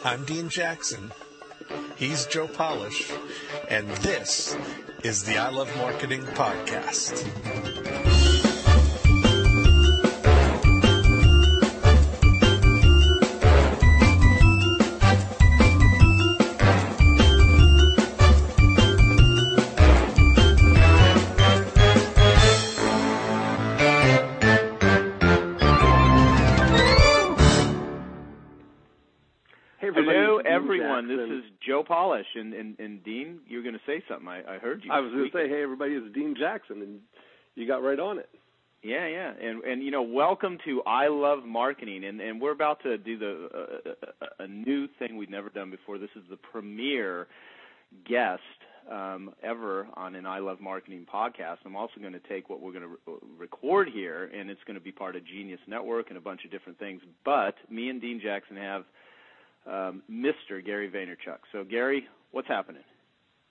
I'm Dean Jackson. He's Joe Polish. And this is the I Love Marketing podcast. Hello, everyone. This is Joe Polish, and Dean, you were going to say something. I heard you. I was going to say, hey, everybody, it's Dean Jackson, and you got right on it. Yeah, and you know, welcome to I Love Marketing, and we're about to do a new thing we've never done before. This is the premier guest ever on an I Love Marketing podcast. I'm also going to take what we're going to record here, and it's going to be part of Genius Network and a bunch of different things. But me and Dean Jackson have Mr. Gary Vaynerchuk. So, Gary, what's happening?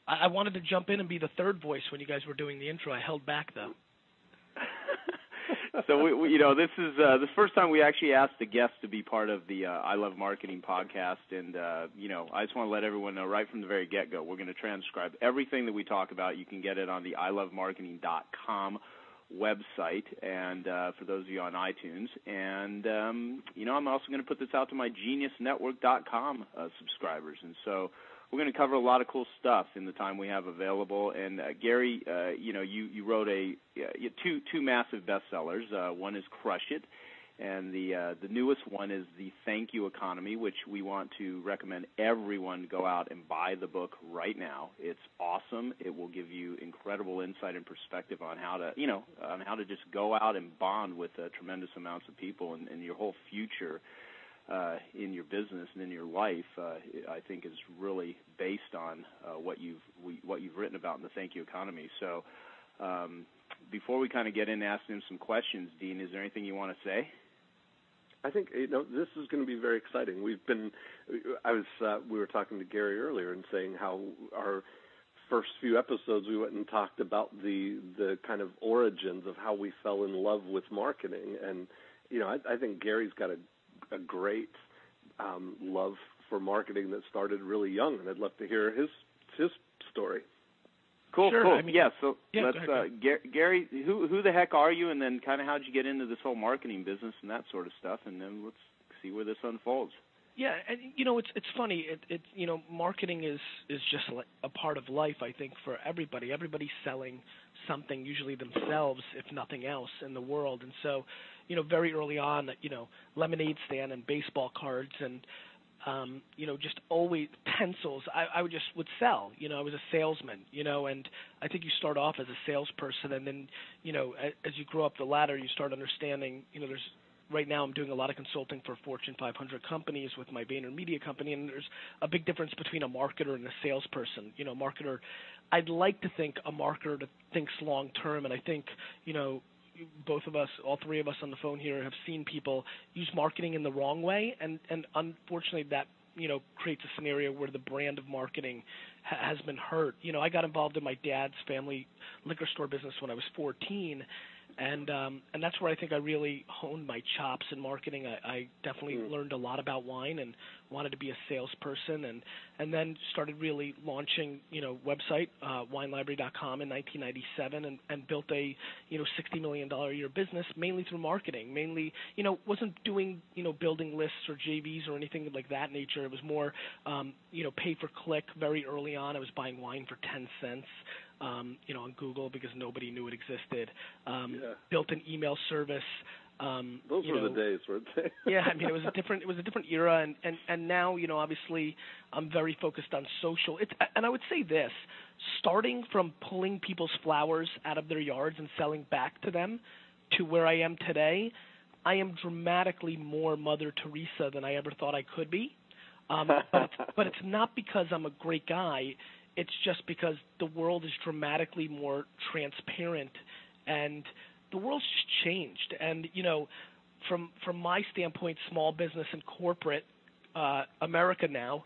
I wanted to jump in and be the third voice when you guys were doing the intro. I held back, though. So, we you know, this is the first time we actually asked a guest to be part of the I Love Marketing podcast. And, you know, I just want to let everyone know right from the very get-go, we're going to transcribe everything that we talk about. You can get it on the ilovemarketing.com website, and for those of you on iTunes, and you know, I'm also going to put this out to my geniusnetwork.com subscribers, and so we're going to cover a lot of cool stuff in the time we have available. And Gary, you know, you wrote two massive bestsellers. One is Crush It, and the newest one is The Thank You Economy, which we want to recommend everyone go out and buy the book right now. It's awesome. It will give you incredible insight and perspective on how to, you know, on how to just go out and bond with tremendous amounts of people, and your whole future in your business and in your life, I think, is really based on what you've written about in The Thank You Economy. So before we kind of get in asking him some questions, Dean, is there anything you want to say? I think, you know, this is going to be very exciting. We were talking to Gary earlier and saying how our first few episodes we went and talked about the kind of origins of how we fell in love with marketing. And, you know, I think Gary's got a great love for marketing that started really young, and I'd love to hear his story. Cool, sure. cool. I mean, Let's Gary, who the heck are you, and then kind of how'd you get into this whole marketing business and that sort of stuff, and then let's see where this unfolds. Yeah, and you know, it's funny. It's you know, marketing is just like a part of life, I think, for everybody. Everybody's selling something, usually themselves, if nothing else, in the world. And so, you know, very early on, you know, lemonade stand and baseball cards and you know, just always pencils. I would sell. You know, I was a salesman. You know, and I think you start off as a salesperson, and then, you know, as you grow up the ladder, you start understanding. You know, right now I'm doing a lot of consulting for Fortune 500 companies with my Vaynermedia company, and there's a big difference between a marketer and a salesperson. You know, marketer, I'd like to think a marketer that thinks long term, and I think, you know, both of us, all three of us on the phone here, have seen people use marketing in the wrong way, and unfortunately that, you know, creates a scenario where the brand of marketing has been hurt. You know, I got involved in my dad's family liquor store business when I was 14, and that's where I think I really honed my chops in marketing. I definitely learned a lot about wine and wanted to be a salesperson, and then started really launching, you know, website, winelibrary.com in 1997, and built a, you know, $60 million a year business mainly through marketing. Mainly, you know, wasn't doing, you know, building lists or JVs or anything like that nature. It was more, you know, pay per click. Very early on, I was buying wine for 10 cents. You know, on Google because nobody knew it existed. Built an email service. Those were the days, weren't they? Yeah, I mean, it was a different era, and now, you know, obviously I'm very focused on social. And I would say this, starting from pulling people's flowers out of their yards and selling back to them to where I am today, I am dramatically more Mother Teresa than I ever thought I could be. But it's not because I'm a great guy. It's just because the world is dramatically more transparent, and the world's just changed. And, you know, from my standpoint, small business and corporate America now,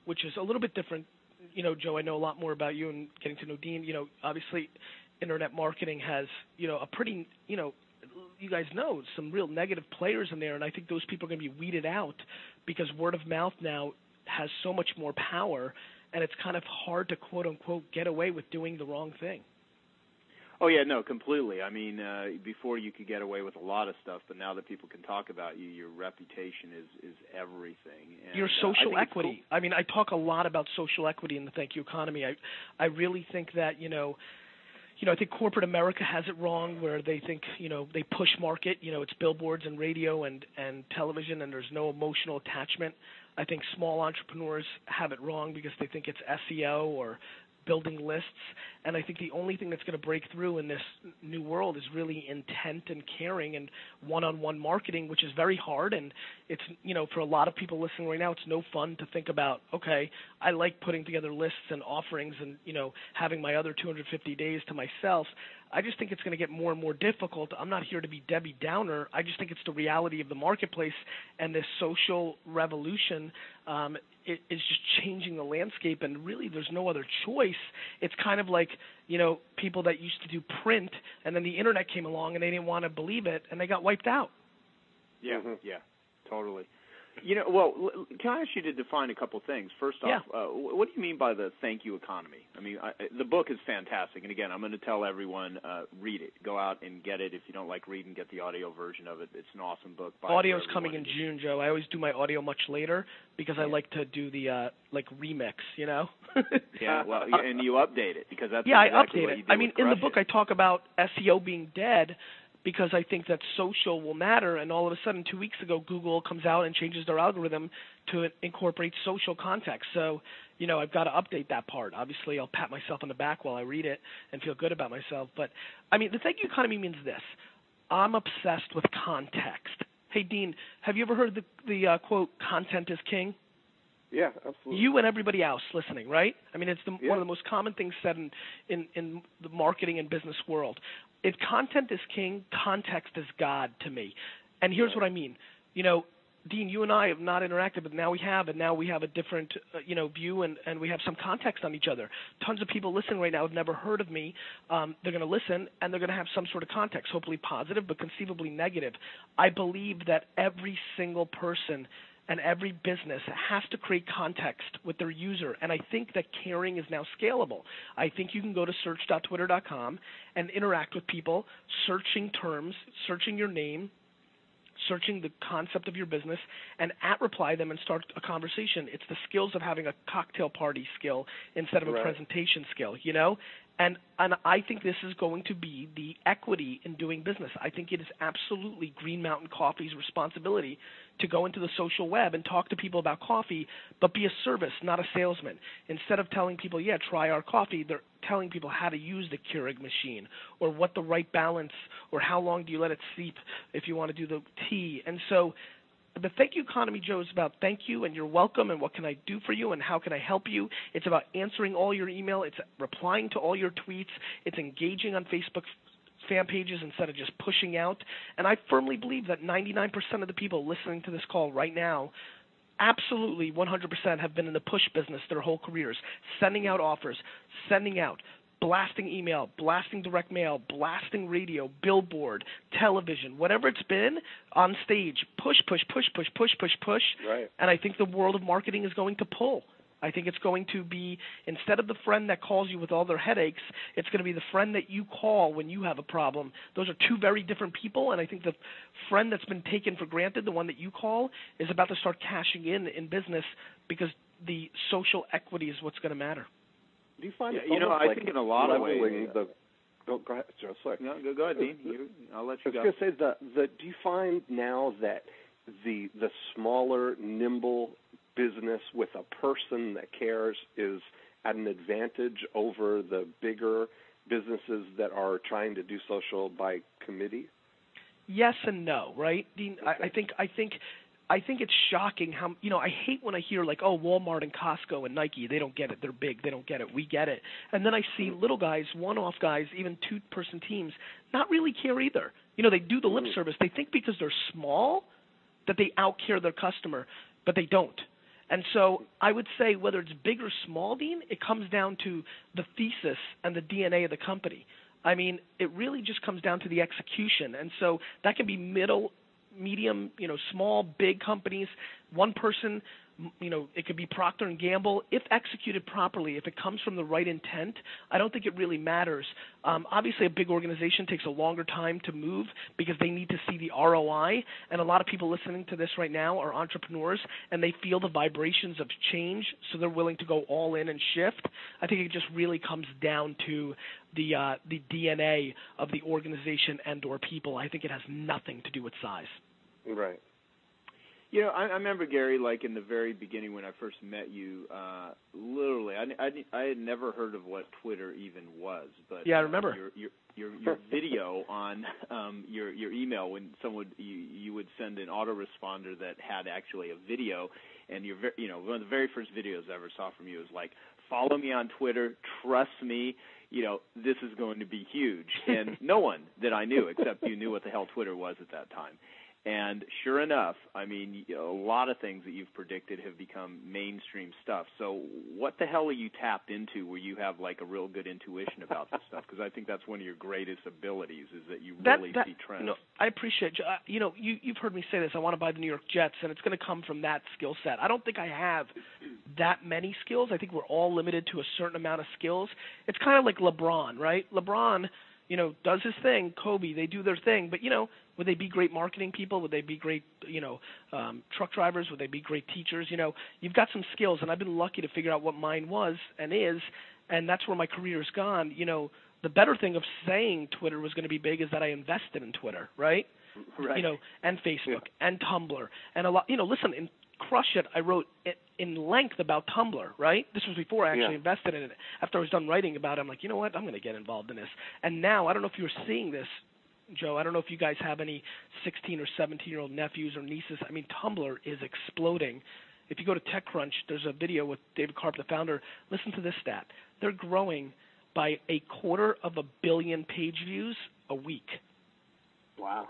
which is a little bit different. You know, Joe, I know a lot more about you and getting to know Dean. You know, obviously, internet marketing has, you know, a pretty, you know, you guys know, some real negative players in there, and I think those people are going to be weeded out because word of mouth now has so much more power, and it's kind of hard to, quote-unquote, get away with doing the wrong thing. Oh, yeah, no, completely. I mean, before you could get away with a lot of stuff, but now that people can talk about you, your reputation is everything. And, your social equity. Cool. I mean, I talk a lot about social equity in the Thank You Economy. I really think that, I think corporate America has it wrong where they think, they push market, it's billboards and radio and television, and there's no emotional attachment. I think small entrepreneurs have it wrong because they think it's SEO or building lists, and I think the only thing that's going to break through in this new world is really intent and caring and one-on-one marketing, which is very hard, and it's, for a lot of people listening right now, it's no fun to think about, okay, I like putting together lists and offerings and, having my other 250 days to myself. I just think it's going to get more and more difficult. I'm not here to be Debbie Downer. I just think it's the reality of the marketplace, and this social revolution is just changing the landscape, and really there's no other choice. It's kind of like, people that used to do print, and then the internet came along, and they didn't want to believe it, and they got wiped out. Yeah, yeah, totally. Well, can I ask you to define a couple things? First off, what do you mean by the thank you economy? I mean, the book is fantastic, and again, I'm going to tell everyone, read it. Go out and get it. If you don't like reading, get the audio version of it. It's an awesome book. Audio's coming in June, Joe. I always do my audio much later because I like to do the remix, Yeah, well, and you update it because that's I exactly update what it. you do. I mean, in the book I talk about SEO being dead, because I think that social will matter, and all of a sudden 2 weeks ago Google comes out and changes their algorithm to incorporate social context. So, I've got to update that part. Obviously, I'll pat myself on the back while I read it and feel good about myself. But, I mean, the thank you economy means this. I'm obsessed with context. Hey, Dean, have you ever heard the quote, content is king? Yeah, absolutely. You and everybody else listening, right? I mean, it's one of the most common things said in the marketing and business world. If content is king, context is God to me. And here's what I mean. Dean, you and I have not interacted, but now we have, and now we have a different, view, and we have some context on each other. Tons of people listening right now have never heard of me. They're going to listen, and they're going to have some sort of context, hopefully positive, but conceivably negative. I believe that every single person and every business has to create context with their user, and I think that caring is now scalable. I think you can go to search.twitter.com and interact with people, searching terms, searching your name, searching the concept of your business, and reply them and start a conversation. It's the skills of having a cocktail party skill instead of a presentation skill, And I think this is going to be the equity in doing business. I think it is absolutely Green Mountain Coffee's responsibility to go into the social web and talk to people about coffee, but be a service, not a salesman. Instead of telling people, try our coffee, they're telling people how to use the Keurig machine or what the right balance or how long do you let it steep if you want to do the tea. And so the thank you economy, Joe, is about thank you and you're welcome and what can I do for you and how can I help you. It's about answering all your email. It's replying to all your tweets. It's engaging on Facebook fan pages instead of just pushing out. And I firmly believe that 99% of the people listening to this call right now absolutely 100% have been in the push business their whole careers, sending out offers, sending out, blasting email, blasting direct mail, blasting radio, billboard, television, whatever it's been, on stage, push, push, push, push, push, push, push. Right. And I think the world of marketing is going to pull. I think it's going to be, instead of the friend that calls you with all their headaches, it's going to be the friend that you call when you have a problem. Those are two very different people, and I think the friend that's been taken for granted, the one that you call, is about to start cashing in business because the social equity is what's going to matter. Do you find I think in a lot of ways. Go ahead, Joe. Sorry. No, go ahead, Dean. I'll let you go. I was going to say do you find now that the smaller, nimble business with a person that cares is at an advantage over the bigger businesses that are trying to do social by committee? Yes and no, right, Dean? Okay. I think it's shocking how, I hate when I hear like, oh, Walmart and Costco and Nike, they don't get it. They're big. They don't get it. We get it. And then I see little guys, one-off guys, even two-person teams, not really care either. They do the lip service. They think because they're small that they outcare their customer, but they don't. And so I would say whether it's big or small, Dean, it comes down to the thesis and the DNA of the company. I mean, it really just comes down to the execution. And so that can be middle, medium, small, big companies, one person. It could be Procter & Gamble. If executed properly, if it comes from the right intent, I don't think it really matters. Obviously, a big organization takes a longer time to move because they need to see the ROI, and a lot of people listening to this right now are entrepreneurs, and they feel the vibrations of change, so they're willing to go all in and shift. I think it just really comes down to the DNA of the organization and or people. I think it has nothing to do with size. Right. I remember, Gary, like in the very beginning when I first met you, literally, I had never heard of what Twitter even was. But yeah, I remember your video on your email when you would send an autoresponder that had actually a video, and one of the very first videos I ever saw from you was like, follow me on Twitter, trust me, this is going to be huge. And no one that I knew except you knew what the hell Twitter was at that time. And sure enough, I mean, a lot of things that you've predicted have become mainstream stuff. So what the hell are you tapped into where you have like a real good intuition about this stuff? Because I think that's one of your greatest abilities is that you really see trends. I appreciate you've heard me say this. I want to buy the New York Jets, and it's going to come from that skill set. I don't think I have that many skills. I think we're all limited to a certain amount of skills. It's kind of like LeBron, right? LeBron, does his thing. Kobe, they do their thing. But, would they be great marketing people? Would they be great, truck drivers? Would they be great teachers? You've got some skills, and I've been lucky to figure out what mine was and is, and that's where my career has gone. The better thing of saying Twitter was going to be big is that I invested in Twitter, right? Right. And Facebook and Tumblr. And a lot, listen, in Crush It, I wrote in length about Tumblr, right? This was before I actually invested in it. After I was done writing about it, I'm like, you know what? I'm going to get involved in this. And now, I don't know if you were seeing this, Joe. I don't know if you guys have any 16 or 17-year-old nephews or nieces. I mean, Tumblr is exploding. If you go to TechCrunch, there's a video with David Karp, the founder. Listen to this stat. They're growing by 250 million page views a week. Wow.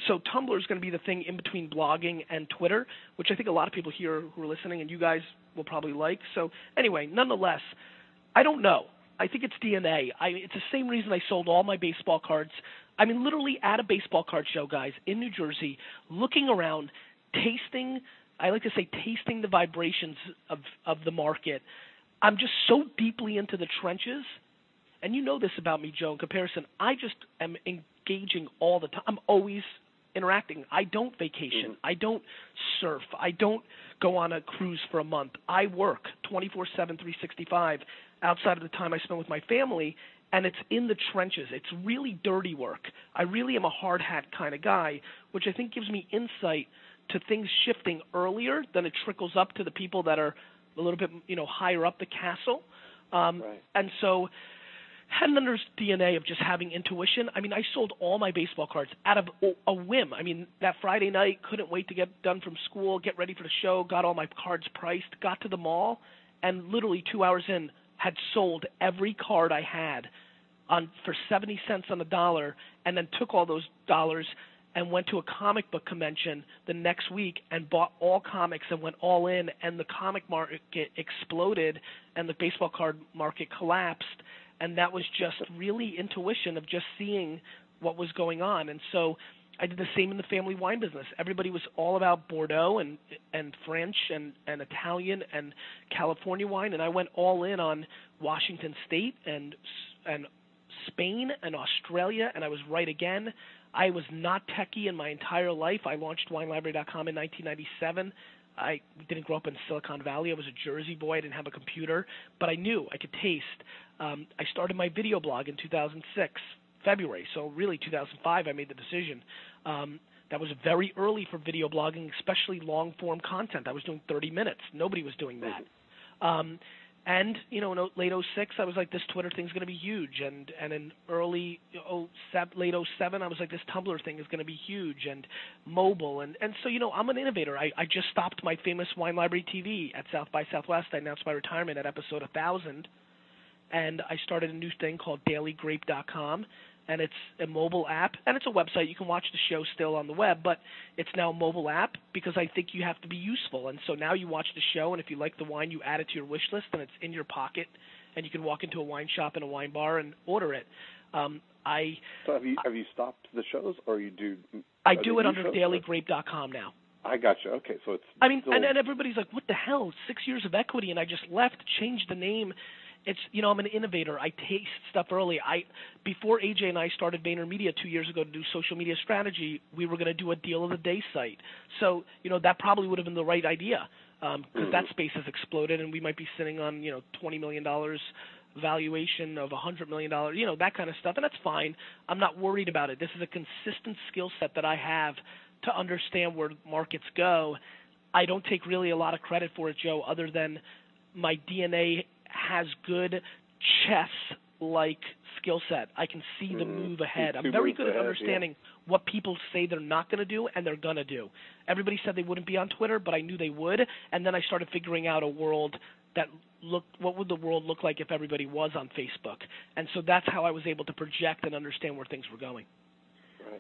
So Tumblr is going to be the thing in between blogging and Twitter, which I think a lot of people here who are listening and you guys will probably like. So anyway, nonetheless, I don't know. I think it's DNA. It's the same reason I sold all my baseball cards. I mean, literally at a baseball card show, guys, in New Jersey, looking around, tasting, I like to say tasting the vibrations of the market. I'm just so deeply into the trenches. And you know this about me, Joe, in comparison. I just am engaging all the time. I'm always interacting. I don't vacation. I don't surf. I don't go on a cruise for a month. I work 24/7, 365 outside of the time I spend with my family, and it's in the trenches. It's really dirty work. I really am a hard hat kind of guy, which I think gives me insight to things shifting earlier than it trickles up to the people that are a little bit, higher up the castle. Right. And so and then there's DNA of just having intuition. I mean, I sold all my baseball cards out of a whim. I mean, that Friday night, couldn't wait to get done from school, get ready for the show, got all my cards priced, got to the mall, and literally 2 hours in, had sold every card I had for 70 cents on the dollar, and then took all those dollars and went to a comic book convention the next week and bought all comics and went all in, and the comic market exploded and the baseball card market collapsed. And that was just really intuition of just seeing what was going on. And so I did the same in the family wine business. Everybody was all about Bordeaux and French and Italian and California wine, and I went all in on Washington State and Spain and Australia, and I was right again. I was not techie in my entire life. I launched WineLibrary.com in 1997. I didn't grow up in Silicon Valley. I was a Jersey boy. I didn't have a computer, but I knew I could taste. I started my video blog in 2006, February. So really 2005 I made the decision. That was very early for video blogging, especially long-form content. I was doing 30 minutes. Nobody was doing that. And, in late 06, I was like, this Twitter thing's going to be huge. And in late 07, I was like, this Tumblr thing is going to be huge, and mobile. And so, I'm an innovator. I just stopped my famous Wine Library TV at South by Southwest. I announced my retirement at episode 1000. And I started a new thing called dailygrape.com. And it's a mobile app, and it's a website. You can watch the show still on the web, but it's now a mobile app because I think you have to be useful. And so now you watch the show, and if you like the wine, you add it to your wish list, and it's in your pocket, and you can walk into a wine shop and a wine bar and order it. So have you stopped the shows, or you do? I do it under dailygrape.com now. I got you. Okay, so it's. I mean, and everybody's like, "What the hell? 6 years of equity, and I just left, changed the name." It's, I'm an innovator. I taste stuff early. Before AJ and I started VaynerMedia 2 years ago to do social media strategy, we were going to do a deal of the day site. So, that probably would have been the right idea because that space has exploded, and we might be sitting on, $20 million valuation of $100 million, that kind of stuff, and that's fine. I'm not worried about it. This is a consistent skill set that I have to understand where markets go. I don't take really a lot of credit for it, Joe, other than my DNA has good chess-like skill set. I can see the move ahead. I'm very good at understanding what people say they're not going to do and they're going to do. Everybody said they wouldn't be on Twitter, but I knew they would, and then I started figuring out a world that what would the world look like if everybody was on Facebook? And so that's how I was able to project and understand where things were going.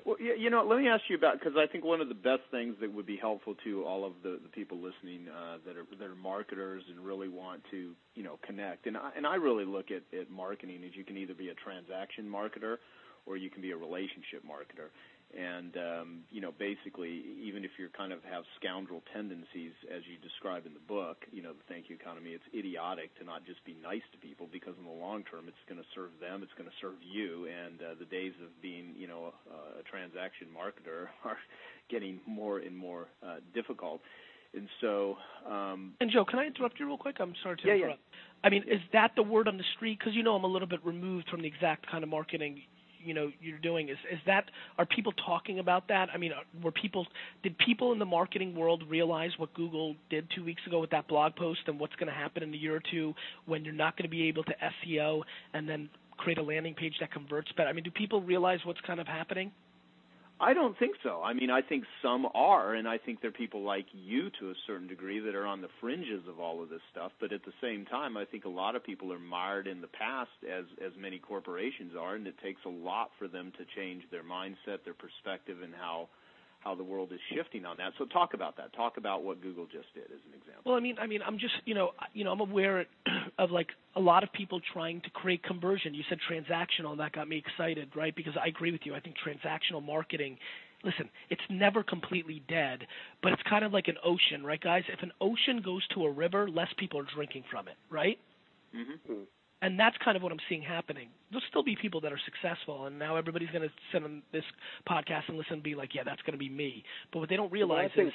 Well, let me ask you about, because I think one of the best things that would be helpful to all of the people listening that are marketers and really want to, connect. And I really look at marketing as you can either be a transaction marketer or you can be a relationship marketer. And, basically, even if you kind of have scoundrel tendencies, as you describe in the book, the Thank You Economy, it's idiotic to not just be nice to people because in the long term it's going to serve them, it's going to serve you, and the days of being, a transaction marketer are getting more and more difficult. And so... and, Joe, can I interrupt you real quick? I'm sorry to interrupt. Yeah. I mean, is that the word on the street? Because, I'm a little bit removed from the exact kind of marketing you're doing. Are people talking about that? I mean, did people in the marketing world realize what Google did 2 weeks ago with that blog post and what's going to happen in a year or two when you're not going to be able to SEO and then create a landing page that converts better? I mean, do people realize what's kind of happening? I don't think so. I mean, I think some are, and I think there are people like you to a certain degree that are on the fringes of all of this stuff. But at the same time, I think a lot of people are mired in the past, as many corporations are, and it takes a lot for them to change their mindset, their perspective, and how the world is shifting on that. So talk about that. Talk about what Google just did as an example. Well, I mean, I'm just, I'm aware of like a lot of people trying to create conversion. You said transactional, and that got me excited, right? Because I agree with you. I think transactional marketing, listen, it's never completely dead, but it's kind of like an ocean, right, guys? If an ocean goes to a river, less people are drinking from it, right? Mm-hmm. And that's kind of what I'm seeing happening. There'll still be people that are successful, and now everybody's going to sit on this podcast and listen and be like, yeah, that's going to be me. But what they don't realize is...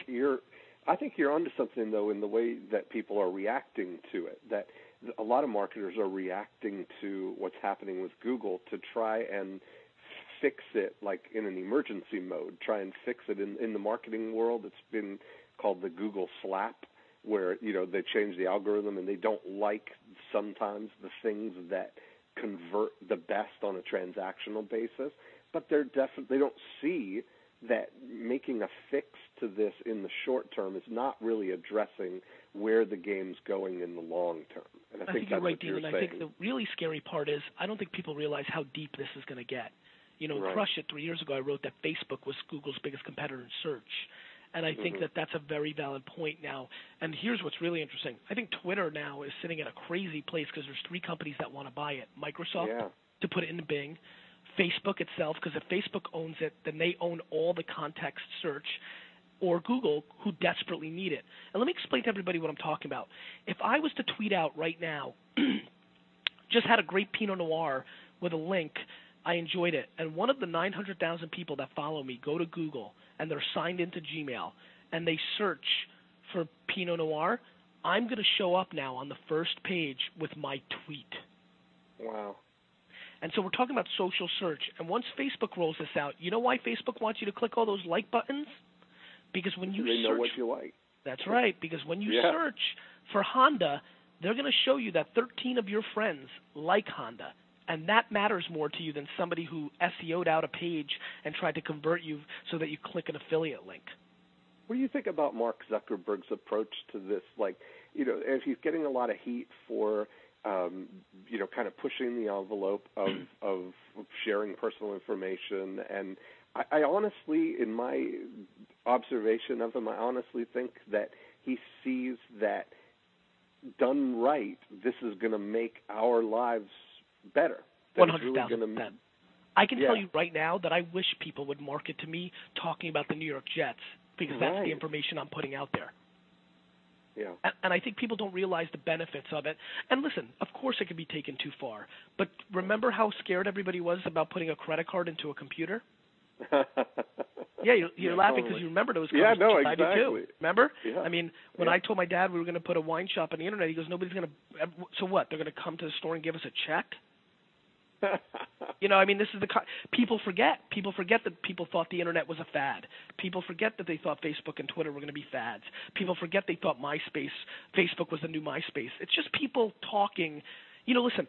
I think you're onto something, though, in the way that people are reacting to it, that a lot of marketers are reacting to what's happening with Google to try and fix it like in an emergency mode, try and fix it. In the marketing world, it's been called the Google slap, where, they change the algorithm and they don't like sometimes the things that convert the best on a transactional basis, but they don't see that making a fix to this in the short term is not really addressing where the game's going in the long term. And I think you're right, Dean. I think the really scary part is I don't think people realize how deep this is going to get. In Crush It 3 years ago, I wrote that Facebook was Google's biggest competitor in search. And I think that that's a very valid point now. And here's what's really interesting. I think Twitter now is sitting at a crazy place because there's three companies that want to buy it. Microsoft to put it into Bing, Facebook itself, because if Facebook owns it, then they own all the context search, or Google, who desperately need it. And let me explain to everybody what I'm talking about. If I was to tweet out right now, just had a great Pinot Noir with a link, I enjoyed it, and one of the 900,000 people that follow me go to Google and they're signed into Gmail and they search for Pinot Noir, I'm going to show up now on the first page with my tweet. Wow. And so we're talking about social search. And once Facebook rolls this out, you know why Facebook wants you to click all those like buttons? Because when you they search, know what you like. That's right. Because when you search for Honda, they're going to show you that 13 of your friends like Honda. And that matters more to you than somebody who SEO'd out a page and tried to convert you so that you click an affiliate link. What do you think about Mark Zuckerberg's approach to this? Like, if he's getting a lot of heat for, kind of pushing the envelope of sharing personal information. And I honestly, in my observation of him, I honestly think that he sees that done right, this is going to make our lives better. 100,000%. I can tell you right now that I wish people would market to me talking about the New York Jets, because that's the information I'm putting out there. Yeah. And I think people don't realize the benefits of it. And listen, of course it can be taken too far. But remember how scared everybody was about putting a credit card into a computer? Yeah, you're laughing because you remember those conversations. Yeah, no, exactly. I do too. Remember? Yeah. I mean, when I told my dad we were going to put a wine shop on the internet, he goes, nobody's going to – so what, they're going to come to the store and give us a check? You know, I mean, this is people forget. People forget that people thought the internet was a fad. People forget that they thought Facebook and Twitter were going to be fads. People forget they thought Facebook was the new MySpace. It's just people talking. You know, listen,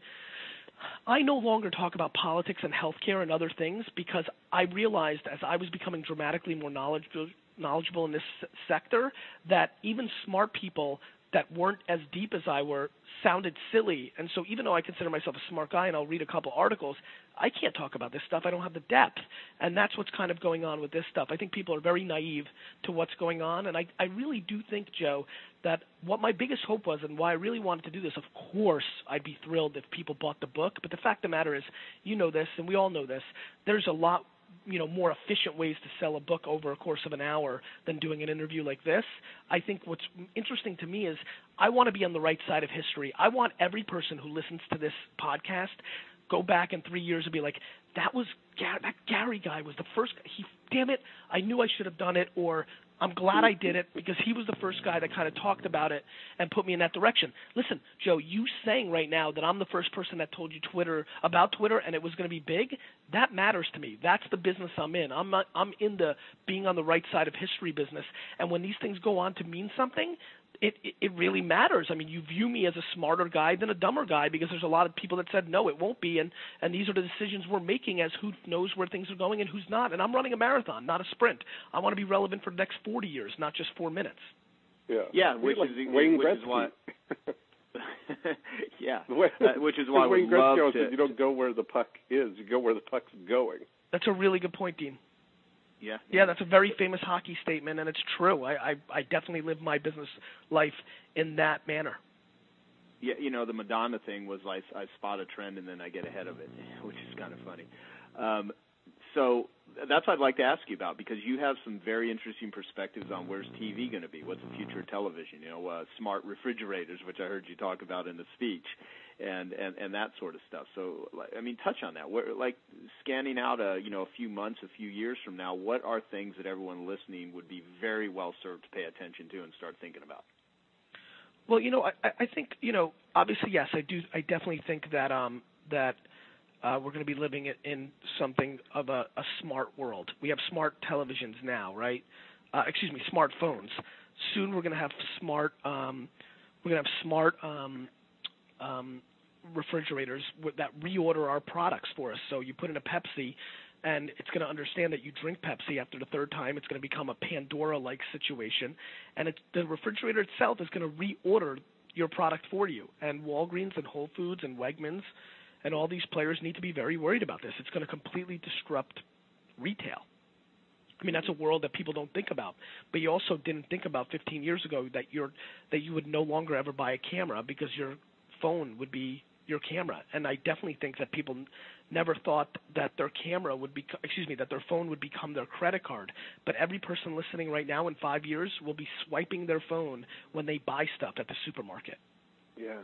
I no longer talk about politics and healthcare and other things because I realized as I was becoming dramatically more knowledgeable in this sector that even smart people that weren't as deep as I were sounded silly. And so even though I consider myself a smart guy and I'll read a couple articles, I can't talk about this stuff. I don't have the depth. And that's what's kind of going on with this stuff. I think people are very naive to what's going on. And I really do think, Joe, that what my biggest hope was and why I really wanted to do this, of course I'd be thrilled if people bought the book. But the fact of the matter is, you know this and we all know this, there's a lot more efficient ways to sell a book over a course of an hour than doing an interview like this. I think what's interesting to me is I want to be on the right side of history. I want every person who listens to this podcast go back in 3 years and be like, that Gary guy was the first. Damn it, I knew I should have done it, or I'm glad I did it because he was the first guy that kind of talked about it and put me in that direction. Listen, Joe, you saying right now that I'm the first person that told you about Twitter and it was going to be big, that matters to me. That's the business I'm in. I'm in the being on the right side of history business. And when these things go on to mean something, it really matters. I mean, you view me as a smarter guy than a dumber guy because there's a lot of people that said, no, it won't be. And these are the decisions we're making as who knows where things are going and who's not. And I'm running a marathon, not a sprint. I want to be relevant for the next 40 years, not just 4 minutes. Yeah, which is why. Yeah, which is why Wayne we love Gretzky to. says you don't go where the puck is; you go where the puck's going. That's a really good point, Dean. Yeah, that's a very famous hockey statement, and it's true. I definitely live my business life in that manner. Yeah, the Madonna thing was like I spot a trend and then I get ahead of it, which is kind of funny. So that's what I'd like to ask you about because you have some very interesting perspectives on where's TV going to be, what's the future of television, smart refrigerators, which I heard you talk about in the speech, and that sort of stuff. So, I mean, touch on that. Like scanning out a few months, a few years from now, what are things that everyone listening would be very well served to pay attention to and start thinking about? Well, I think, obviously, yes, I do. I definitely think that we're going to be living in something of a smart world. We have smart televisions now, right? Smartphones. Soon we're going to have smart refrigerators that reorder our products for us. So you put in a Pepsi, and it's going to understand that you drink Pepsi after the third time. It's going to become a Pandora-like situation, and the refrigerator itself is going to reorder your product for you. And Walgreens and Whole Foods and Wegmans and all these players need to be very worried about this. It's going to completely disrupt retail. I mean, that's a world that people don't think about. But you also didn't think about 15 years ago that you would no longer ever buy a camera because your phone would be your camera. And I definitely think that people never thought that their phone would become their credit card. But every person listening right now in 5 years will be swiping their phone when they buy stuff at the supermarket. Yeah.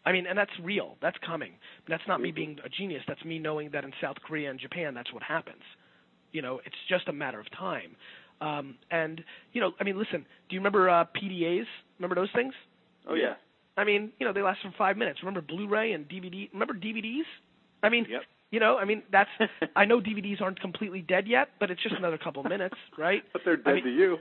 I mean, and that's real. That's coming. That's not me being a genius. That's me knowing that in South Korea and Japan, that's what happens. It's just a matter of time. Listen, do you remember PDAs? Remember those things? Oh, yeah. I mean, they last for 5 minutes. Remember Blu-ray and DVD? Remember DVDs? I mean, yep. That's – I know DVDs aren't completely dead yet, but it's just another couple minutes, right? But they're dead to you.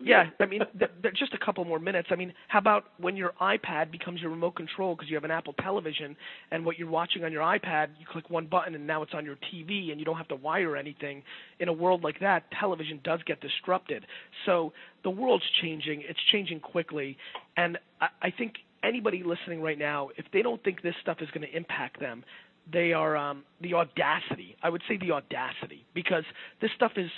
Yeah, I mean, they're just a couple more minutes. I mean, how about when your iPad becomes your remote control because you have an Apple television and what you're watching on your iPad, you click one button and now it's on your TV and you don't have to wire anything. In a world like that, television does get disrupted. So the world's changing. It's changing quickly. And I think anybody listening right now, if they don't think this stuff is going to impact them, they are the audacity. I would say the audacity because this stuff is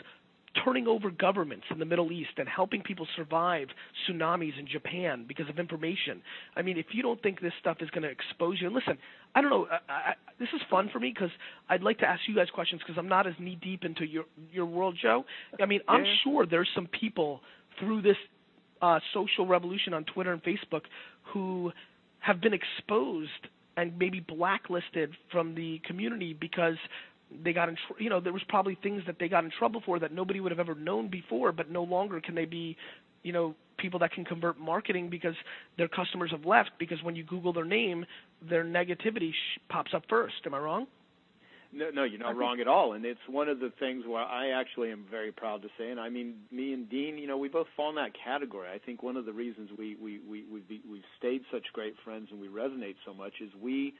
turning over governments in the Middle East and helping people survive tsunamis in Japan because of information. I mean, if you don't think this stuff is going to expose you, and listen, I don't know, this is fun for me because I'd like to ask you guys questions because I'm not as knee-deep into your world, Joe. I mean, I'm sure there's some people through this social revolution on Twitter and Facebook who have been exposed and maybe blacklisted from the community because they got in, there was probably things that they got in trouble for that nobody would have ever known before, but no longer can they be, people that can convert marketing because their customers have left because when you Google their name, their negativity pops up first. Am I wrong? No, you're not wrong at all. And it's one of the things where I actually am very proud to say, and I mean, me and Dean, we both fall in that category. I think one of the reasons we've stayed such great friends and we resonate so much is we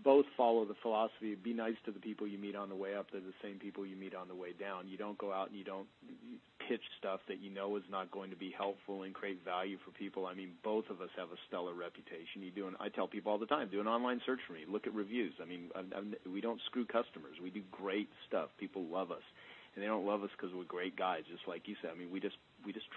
both follow the philosophy of be nice to the people you meet on the way up. They're the same people you meet on the way down. You don't go out and you don't pitch stuff that you know is not going to be helpful and create value for people. I mean, both of us have a stellar reputation. I tell people all the time, do an online search for me. Look at reviews. I mean, we don't screw customers. We do great stuff. People love us. And they don't love us because we're great guys, just like you said. I mean, we just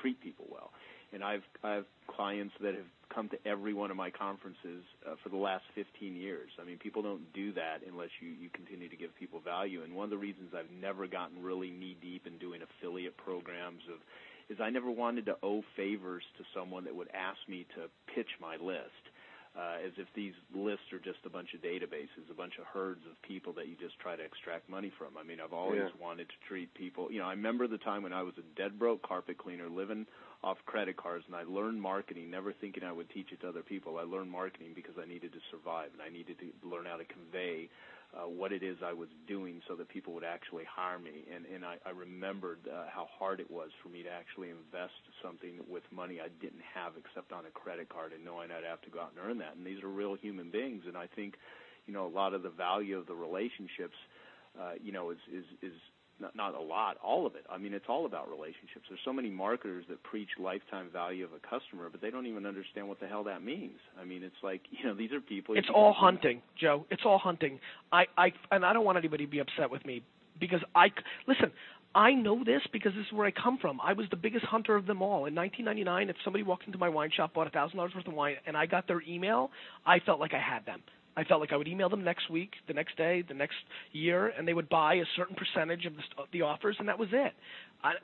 treat people well. And I have clients that have come to every one of my conferences for the last 15 years. I mean, people don't do that unless you continue to give people value. And one of the reasons I've never gotten really knee-deep in doing affiliate programs is I never wanted to owe favors to someone that would ask me to pitch my list. As if these lists are just a bunch of databases, a bunch of herds of people that you just try to extract money from. I mean, I've always wanted to treat people. I remember the time when I was a dead broke carpet cleaner living off credit cards, and I learned marketing, never thinking I would teach it to other people. I learned marketing because I needed to survive, and I needed to learn how to convey what it is I was doing so that people would actually hire me. And I remembered how hard it was for me to actually invest something with money I didn't have except on a credit card and knowing I'd have to go out and earn that. And these are real human beings, and I think, a lot of the value of the relationships, is not a lot, all of it. I mean, it's all about relationships. There's so many marketers that preach lifetime value of a customer, but they don't even understand what the hell that means. I mean, it's like, these are people. It's all hunting, Joe. It's all hunting. And I don't want anybody to be upset with me because listen, I know this because this is where I come from. I was the biggest hunter of them all. In 1999, if somebody walked into my wine shop, bought $1,000 worth of wine, and I got their email, I felt like I had them. I felt like I would email them next week, the next day, the next year, and they would buy a certain percentage of the offers, and that was it. I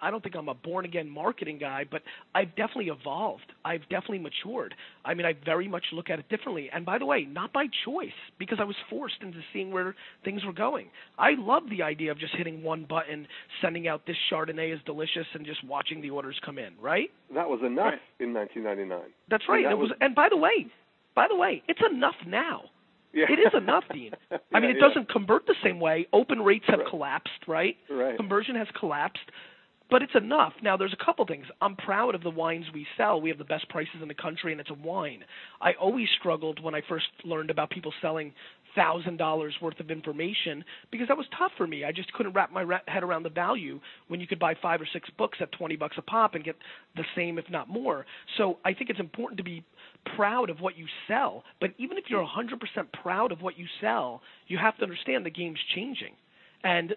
don't think I'm a born-again marketing guy, but I've definitely evolved. I've definitely matured. I mean, I very much look at it differently. And by the way, not by choice, because I was forced into seeing where things were going. I love the idea of just hitting one button, sending out this Chardonnay is delicious, and just watching the orders come in, right? That was enough in 1999. That's right. And by the way, it's enough now. Yeah. It is enough, Dean. I mean, it doesn't convert the same way. Open rates have collapsed, right? Conversion has collapsed, but it's enough. Now, there's a couple things. I'm proud of the wines we sell. We have the best prices in the country, and it's a wine. I always struggled when I first learned about people selling $1,000 worth of information because that was tough for me. I just couldn't wrap my head around the value when you could buy 5 or 6 books at $20 a pop and get the same, if not more. So I think it's important to be proud of what you sell, but even if you're 100% proud of what you sell, you have to understand the game's changing. And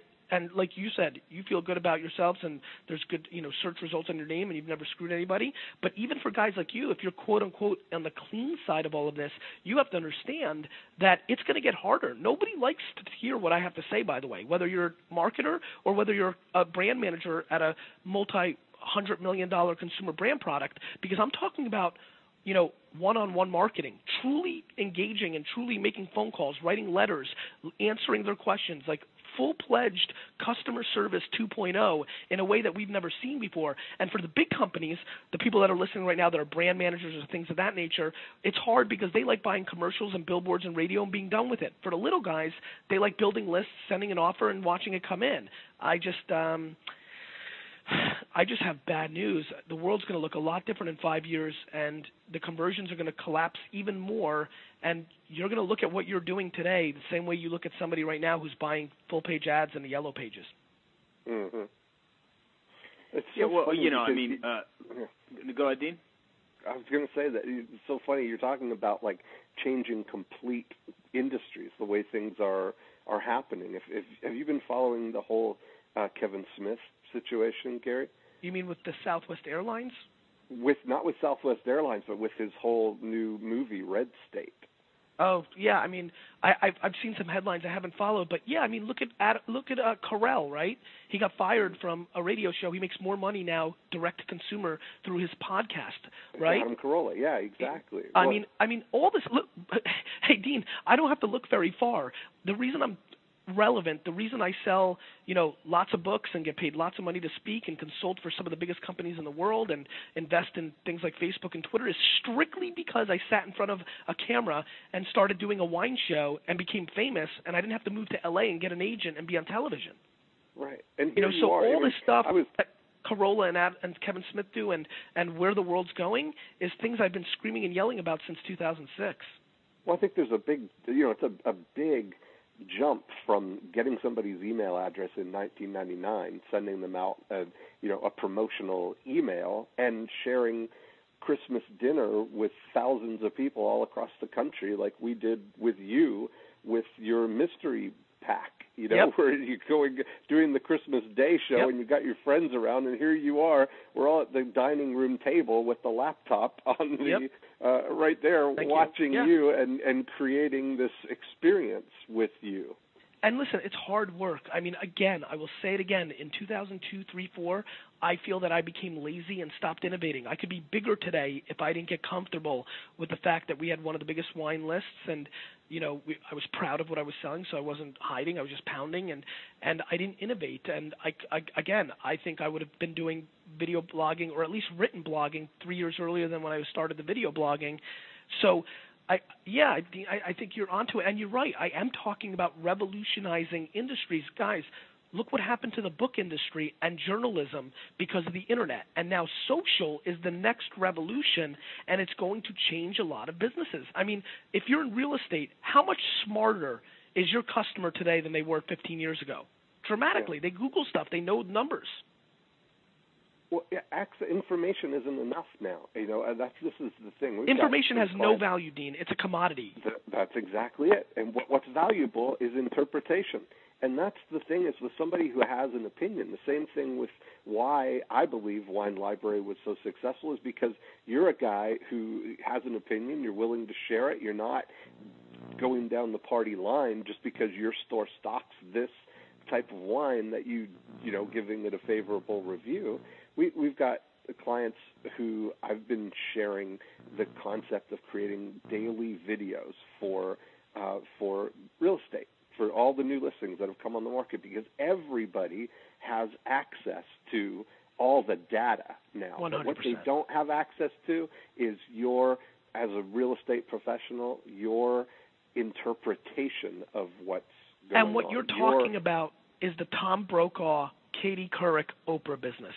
like you said, you feel good about yourselves and there's good, search results on your name and you've never screwed anybody. But even for guys like you, if you're quote unquote on the clean side of all of this, you have to understand that it's going to get harder. Nobody likes to hear what I have to say, by the way, whether you're a marketer or whether you're a brand manager at a multi-$100 million consumer brand product, because I'm talking about one-on-one marketing, truly engaging and truly making phone calls, writing letters, answering their questions, like full-pledged customer service 2.0 in a way that we've never seen before. And for the big companies, the people that are listening right now that are brand managers or things of that nature, it's hard because they like buying commercials and billboards and radio and being done with it. For the little guys, they like building lists, sending an offer, and watching it come in. I just have bad news. The world's going to look a lot different in 5 years, and the conversions are going to collapse even more, and you're going to look at what you're doing today the same way you look at somebody right now who's buying full-page ads in the yellow pages. Mm-hmm. Go ahead, Dean. I was going to say that it's so funny. You're talking about, like, changing complete industries, the way things are happening. Have you been following the whole Kevin Smith situation, Gary? You mean with the Southwest Airlines? Not with Southwest Airlines, but with his whole new movie, Red State. Oh yeah, I mean, I've seen some headlines I haven't followed, but yeah, I mean, look at Carell, right? He got fired from a radio show. He makes more money now, direct to consumer, through his podcast, right? Adam Carolla, yeah, exactly. I mean, all this. Look, hey Dean, I don't have to look very far. The reason I'm relevant, the reason I sell, lots of books and get paid lots of money to speak and consult for some of the biggest companies in the world and invest in things like Facebook and Twitter is strictly because I sat in front of a camera and started doing a wine show and became famous, and I didn't have to move to LA and get an agent and be on television. Right. And so all this stuff that Carolla and Kevin Smith do and where the world's going is things I've been screaming and yelling about since 2006. Well, I think there's a big, it's a big jump from getting somebody's email address in 1999, sending them out a promotional email, and sharing Christmas dinner with thousands of people all across the country, like we did with you with your mystery pack. Where you're doing the Christmas Day show, and you got your friends around, and here you are. We're all at the dining room table with the laptop on the right there, watching you and creating this experience with you. And listen, it's hard work. I mean, again, I will say it again. In 2002, 3, 4, I feel that I became lazy and stopped innovating. I could be bigger today if I didn't get comfortable with the fact that we had one of the biggest wine lists, and I was proud of what I was selling, so I wasn't hiding. I was just pounding, and I didn't innovate. And I think I would have been doing video blogging, or at least written blogging, 3 years earlier than when I started the video blogging. So I think you're onto it, and you're right. I am talking about revolutionizing industries. Guys, look what happened to the book industry and journalism because of the internet. And now social is the next revolution, and it's going to change a lot of businesses. I mean, if you're in real estate, how much smarter is your customer today than they were 15 years ago? Dramatically. They Google stuff. They know numbers. Well, information isn't enough now. This is the thing. Information has no value, Dean. It's a commodity. That's exactly it. And what's valuable is interpretation. And that's the thing, is with somebody who has an opinion. The same thing with why I believe Wine Library was so successful is because you're a guy who has an opinion. You're willing to share it. You're not going down the party line just because your store stocks this type of wine that giving it a favorable review. We've got clients who I've been sharing the concept of creating daily videos for real estate, for all the new listings that have come on the market, because everybody has access to all the data now. 100%. But what they don't have access to is as a real estate professional, your interpretation of what's going on. And what you're talking about is the Tom Brokaw, Katie Couric, Oprah business.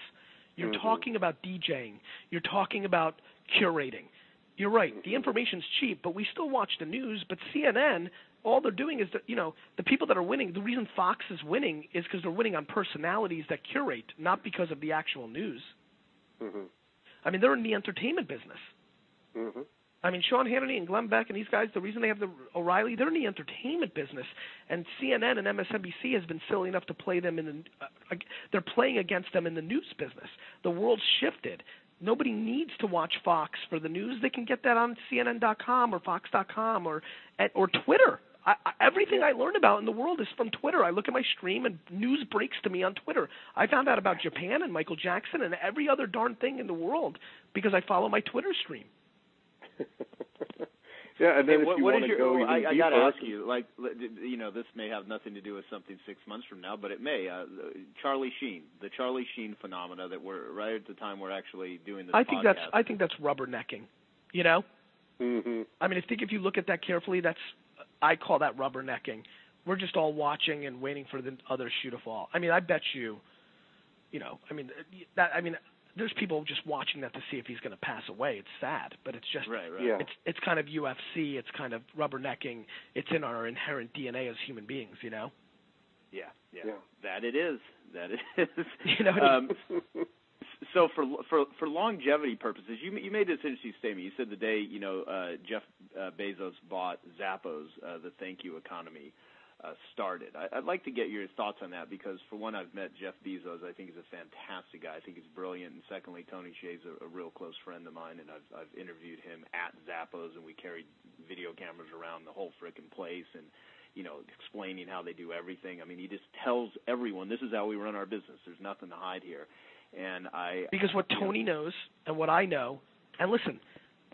You're talking about DJing. You're talking about curating. You're right. The information's cheap, but we still watch the news. But CNN, all they're doing is that, the people that are winning, the reason Fox is winning is because they're winning on personalities that curate, not because of the actual news. I mean, they're in the entertainment business. I mean, Sean Hannity and Glenn Beck and these guys, the reason they have the O'Reilly, they're in the entertainment business. And CNN and MSNBC has been silly enough to play them they're playing against them in the news business. The world's shifted. Nobody needs to watch Fox for the news. They can get that on CNN.com or Fox.com or Twitter. Everything I learn about in the world is from Twitter. I look at my stream and news breaks to me on Twitter. I found out about Japan and Michael Jackson and every other darn thing in the world because I follow my Twitter stream. And then I got to ask you, this may have nothing to do with something 6 months from now, but it may. Charlie Sheen, the Charlie Sheen phenomena that we're right at the time we're actually doing this podcast. I think that's rubbernecking. I mean, I think if you look at that carefully, I call that rubbernecking. We're just all watching and waiting for the other shoe to fall. I mean, I bet you, there's people just watching that to see if he's going to pass away. It's sad, but it's just it's kind of UFC. It's kind of rubbernecking. It's in our inherent DNA as human beings, Yeah. That it is. So for longevity purposes, you made this interesting statement. You said the day Jeff Bezos bought Zappos, the thank you economy. started. I'd like to get your thoughts on that because, for one, I've met Jeff Bezos. I think he's a fantastic guy. I think he's brilliant. And secondly, Tony Hsieh's a real close friend of mine, and I've interviewed him at Zappos, and we carried video cameras around the whole frickin' place and, explaining how they do everything. I mean, he just tells everyone, this is how we run our business. There's nothing to hide here. And because what Tony knows and what I know, and listen,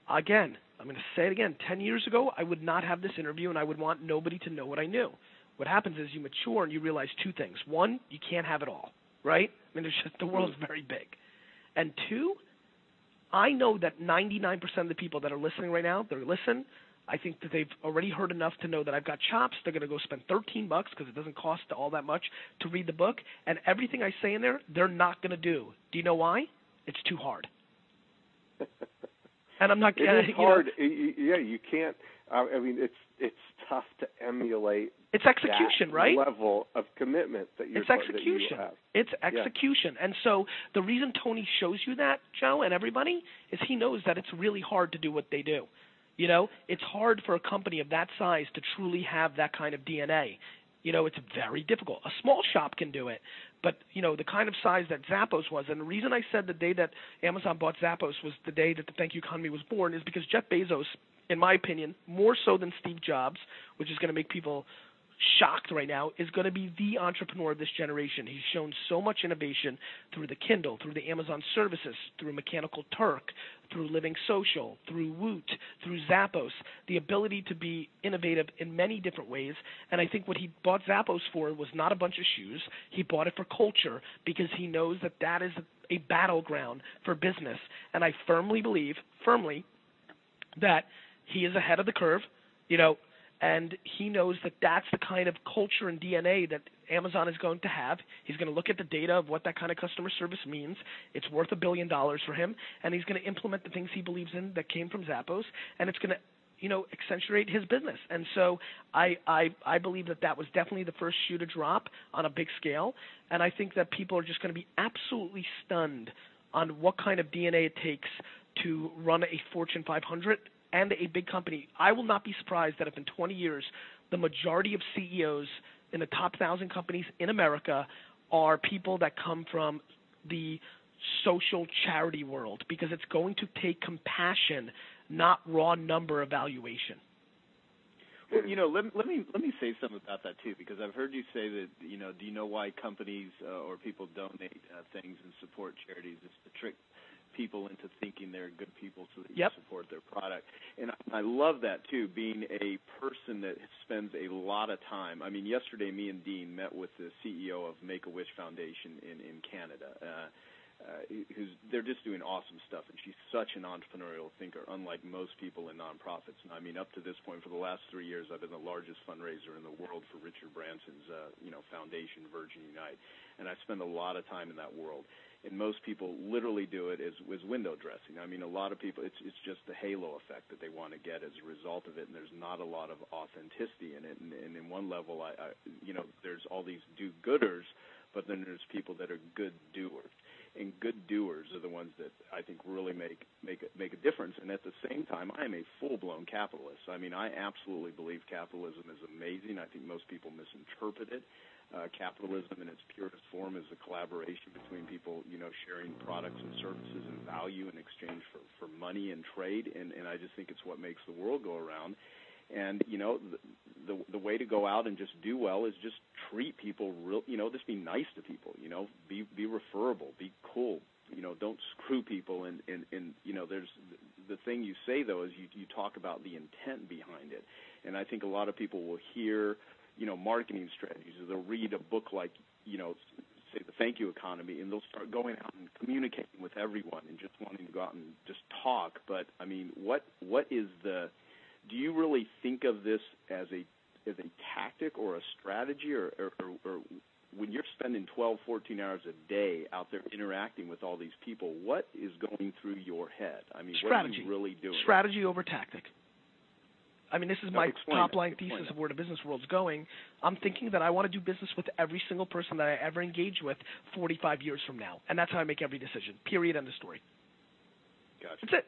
again, I'm going to say it again, 10 years ago, I would not have this interview, and I would want nobody to know what I knew. What happens is you mature and you realize two things. One, you can't have it all, right? I mean, the world's very big. And two, I know that 99% of the people that are listening right now, I think that they've already heard enough to know that I've got chops. They're going to go spend $13 because it doesn't cost all that much to read the book. And everything I say in there, they're not going to do. Do you know why? It's too hard. And I'm not. It is hard. Yeah, you can't. I mean, it's tough to emulate. It's execution, right? Level of commitment that you're. It's execution. That you have. It's execution. Yeah. And so the reason Tony shows you that, Joe, and everybody, is he knows that it's really hard to do what they do. It's hard for a company of that size to truly have that kind of DNA. It's very difficult. A small shop can do it, but, the kind of size that Zappos was, and the reason I said the day that Amazon bought Zappos was the day that the thank you economy was born is because Jeff Bezos, in my opinion, more so than Steve Jobs, which is going to make people shocked right now, is going to be the entrepreneur of this generation. He's shown so much innovation through the Kindle, through the Amazon services, through Mechanical Turk, through Living Social, through Woot, through Zappos, the ability to be innovative in many different ways. And I think what he bought Zappos for was not a bunch of shoes. He bought it for culture because he knows that that is a battleground for business. And I firmly believe, that he is ahead of the curve, and he knows that that's the kind of culture and DNA that Amazon is going to have. He's going to look at the data of what that kind of customer service means. It's worth $1 billion for him, and he's going to implement the things he believes in that came from Zappos, and it's going to, accentuate his business. And so I believe that was definitely the first shoe to drop on a big scale, and I think that people are just going to be absolutely stunned on what kind of DNA it takes to run a Fortune 500 and a big company. I will not be surprised that if in 20 years the majority of CEOs in the top 1,000 companies in America are people that come from the social charity world, because it's going to take compassion, not raw number evaluation. Well, let me say something about that too, because I've heard you say that, do you know why companies or people donate things and support charities? It's to trick people into thinking they're good people so that you support their product. And I love that too, being a person that spends a lot of time. I mean, yesterday me and Dean met with the CEO of Make-A-Wish Foundation in Canada. They're just doing awesome stuff, and she's such an entrepreneurial thinker, unlike most people in nonprofits. And I mean, up to this point, for the last 3 years, I've been the largest fundraiser in the world for Richard Branson's, foundation, Virgin Unite, and I spend a lot of time in that world. And most people literally do it as window dressing. I mean, a lot of people, it's just the halo effect that they want to get as a result of it, and there's not a lot of authenticity in it. And in one level, there's all these do-gooders, but then there's people that are good doers. And good doers are the ones that I think really make a difference. And at the same time, I am a full-blown capitalist. I mean, I absolutely believe capitalism is amazing. I think most people misinterpret it. Capitalism in its purest form is a collaboration between people, sharing products and services and value in exchange for money and trade. And I just think it's what makes the world go around. And, the way to go out and just do well is just treat people just be nice to people, be referable, be cool, don't screw people. And there's the thing you say, though, is you talk about the intent behind it. And I think a lot of people will hear, marketing strategies, or they'll read a book like, say, The Thank You Economy, and they'll start going out and communicating with everyone and just wanting to go out and just talk. But, I mean, what is do you really think of this as a tactic or a strategy, or when you're spending 12, 14 hours a day out there interacting with all these people, what is going through your head? I mean, strategy. What are you really doing? Strategy over tactic. I mean, this is my top-line thesis of where the business world's going. I'm thinking that I want to do business with every single person that I ever engage with 45 years from now, and that's how I make every decision, period, end of story. Gotcha. That's it.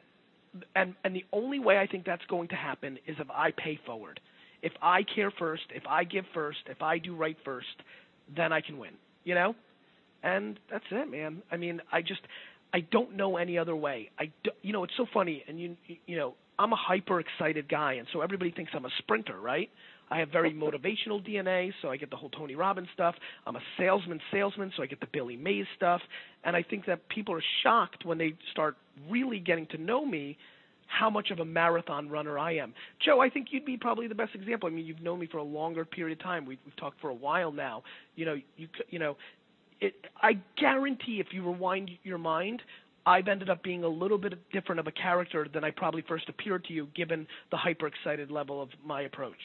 And the only way I think that's going to happen is if I pay forward. If I care first, if I give first, if I do right first, then I can win, you know? And that's it, man. I mean, I don't know any other way. You know, it's so funny, and you know, I'm a hyper excited guy, and so everybody thinks I'm a sprinter, right? I have very motivational DNA, so I get the whole Tony Robbins stuff. I'm a salesman, so I get the Billy Mays stuff. And I think that people are shocked when they start really getting to know me how much of a marathon runner I am. Joe, I think you'd be probably the best example. I mean, you've known me for a longer period of time. We've talked for a while now. You know, I guarantee if you rewind your mind, I've ended up being a little bit different of a character than I probably first appeared to you, given the hyper-excited level of my approach.